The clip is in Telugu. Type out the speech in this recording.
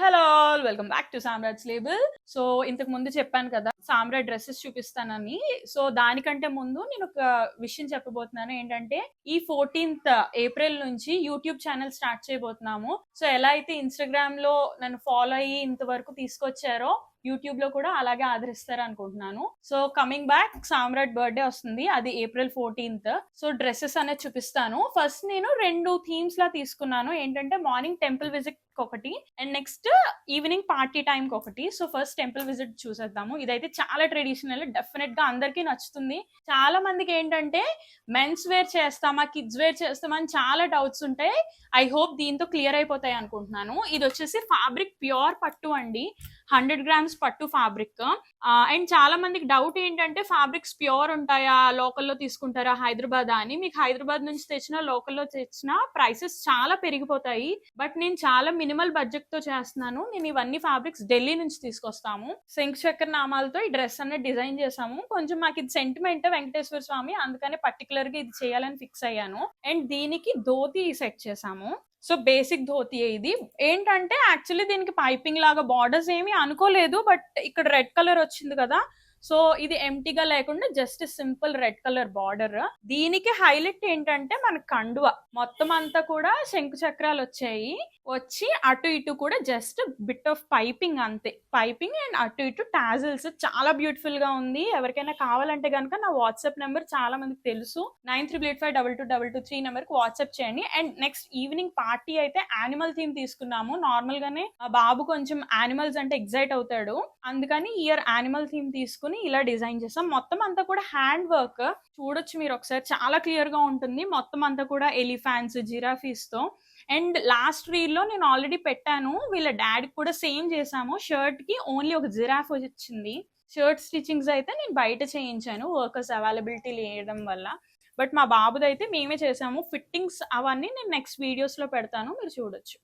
Hello all welcome back to Samrat's label. So ఇంతకు ముందు చెప్పాను కదా సామ్రాట్ డ్రెస్సెస్ చూపిస్తానని. సో దానికంటే ముందు నేను ఒక విషయం చెప్పబోతున్నాను. ఏంటంటే ఈ 14th ఏప్రిల్ నుంచి యూట్యూబ్ ఛానల్ స్టార్ట్ చేయబోతున్నాము. సో ఎలా అయితే ఇన్స్టాగ్రామ్ లో నన్ను ఫాలో అయ్యి ఇంతవరకు తీసుకొచ్చారో యూట్యూబ్ లో కూడా అలాగే ఆదరిస్తారు అనుకుంటున్నాను. సో కమింగ్ బ్యాక్, సామ్రాట్ బర్త్డే వస్తుంది, అది ఏప్రిల్ 14th. సో డ్రెస్సెస్ అనేది చూపిస్తాను. ఫస్ట్ నేను 2 థీమ్స్ లా తీసుకున్నాను. ఏంటంటే మార్నింగ్ టెంపుల్ విజిట్ ఒకటి and next evening party time ఒకటి. సో ఫస్ట్ టెంపుల్ విజిట్ చూసేద్దాము. ఇదైతే చాలా ట్రెడిషనల్, డెఫినెట్ గా అందరికీ నచ్చుతుంది. చాలా మందికి ఏంటంటే మెన్స్ వేర్ చేస్తామా కిడ్స్ వేర్ చేస్తామా అని చాలా డౌట్స్ ఉంటాయి. ఐ హోప్ దీంతో క్లియర్ అయిపోతాయి అనుకుంటున్నాను. ఇది వచ్చేసి ఫ్యాబ్రిక్ ప్యూర్ పట్టు అండి, 100 grams పట్టు ఫ్యాబ్రిక్. అండ్ చాలా మందికి డౌట్ ఏంటంటే ఫ్యాబ్రిక్స్ ప్యూర్ ఉంటాయా, లోకల్లో తీసుకుంటారా హైదరాబాద్ అని. మీకు హైదరాబాద్ నుంచి తెచ్చినా లోకల్లో తెచ్చినా ప్రైసెస్ చాలా పెరిగిపోతాయి. బట్ నేను చాలా మినిమల్ బడ్జెట్ తో చేస్తున్నాను. నేను ఇవన్నీ ఫ్యాబ్రిక్స్ ఢిల్లీ నుంచి తీసుకొస్తాము. శంఖ్ చక్ర నామాలతో ఈ డ్రెస్ అనేది డిజైన్ చేసాము. కొంచెం మాకు ఇది సెంటిమెంట్ వెంకటేశ్వర స్వామి, అందుకనే పర్టికులర్ గా ఇది చేయాలని ఫిక్స్ అయ్యాను. అండ్ దీనికి ధోతి సెట్ చేసాము. సో బేసిక్ ధోతి ఇది. ఏంటంటే యాక్చువల్లీ దీనికి పైపింగ్ లాగా బార్డర్స్ ఏమీ అనుకోలేదు, బట్ ఇక్కడ రెడ్ కలర్ వచ్చింది కదా, సో ఇది ఎంటీగా లేకుండా just simple red colour border. దీనికి హైలైట్ ఏంటంటే మన కండువ మొత్తం అంతా కూడా శంకు చక్రాలు వచ్చి అటు ఇటు కూడా జస్ట్ బిట్ ఆఫ్ పైపింగ్, అంతే. పైపింగ్ అండ్ అటు ఇటు టాజిల్స్. చాలా బ్యూటిఫుల్ గా ఉంది. ఎవరికైనా కావాలంటే కనుక నా వాట్సాప్ నెంబర్ చాలా మందికి తెలుసు, 9385222223 నెంబర్ కి వాట్సాప్ చేయండి. అండ్ నెక్స్ట్ ఈవినింగ్ పార్టీ అయితే యానిమల్ థీమ్ తీసుకున్నాము. నార్మల్ గానే ఆ బాబు కొంచెం యానిమల్స్ అంటే ఎగ్జైట్ అవుతాడు, అందుకని ఇయర్ యానిమల్ థీమ్ తీసుకుని ఇలా డిజైన్ చేసాం. మొత్తం అంతా కూడా హ్యాండ్ వర్క్. చూడొచ్చు మీరు ఒకసారి, చాలా క్లియర్ గా ఉంటుంది. మొత్తం అంతా కూడా ఎలిఫాంట్స్, జిరాఫీస్ తో. అండ్ లాస్ట్ రీల్ లో నేను ఆల్రెడీ పెట్టాను, వీళ్ళ డాడీ కూడా సేమ్ చేసాము. షర్ట్ కి ఓన్లీ ఒక జిరాఫ్ వచ్చింది. షర్ట్ స్టిచింగ్స్ అయితే నేను బయట చేయించాను, వర్కర్స్ అవైలబిలిటీ లేయడం వల్ల. బట్ మా బాబుదైతే మేమే చేసాము. ఫిట్టింగ్స్ అవన్నీ నేను నెక్స్ట్ వీడియోస్ లో పెడతాను, మీరు చూడొచ్చు.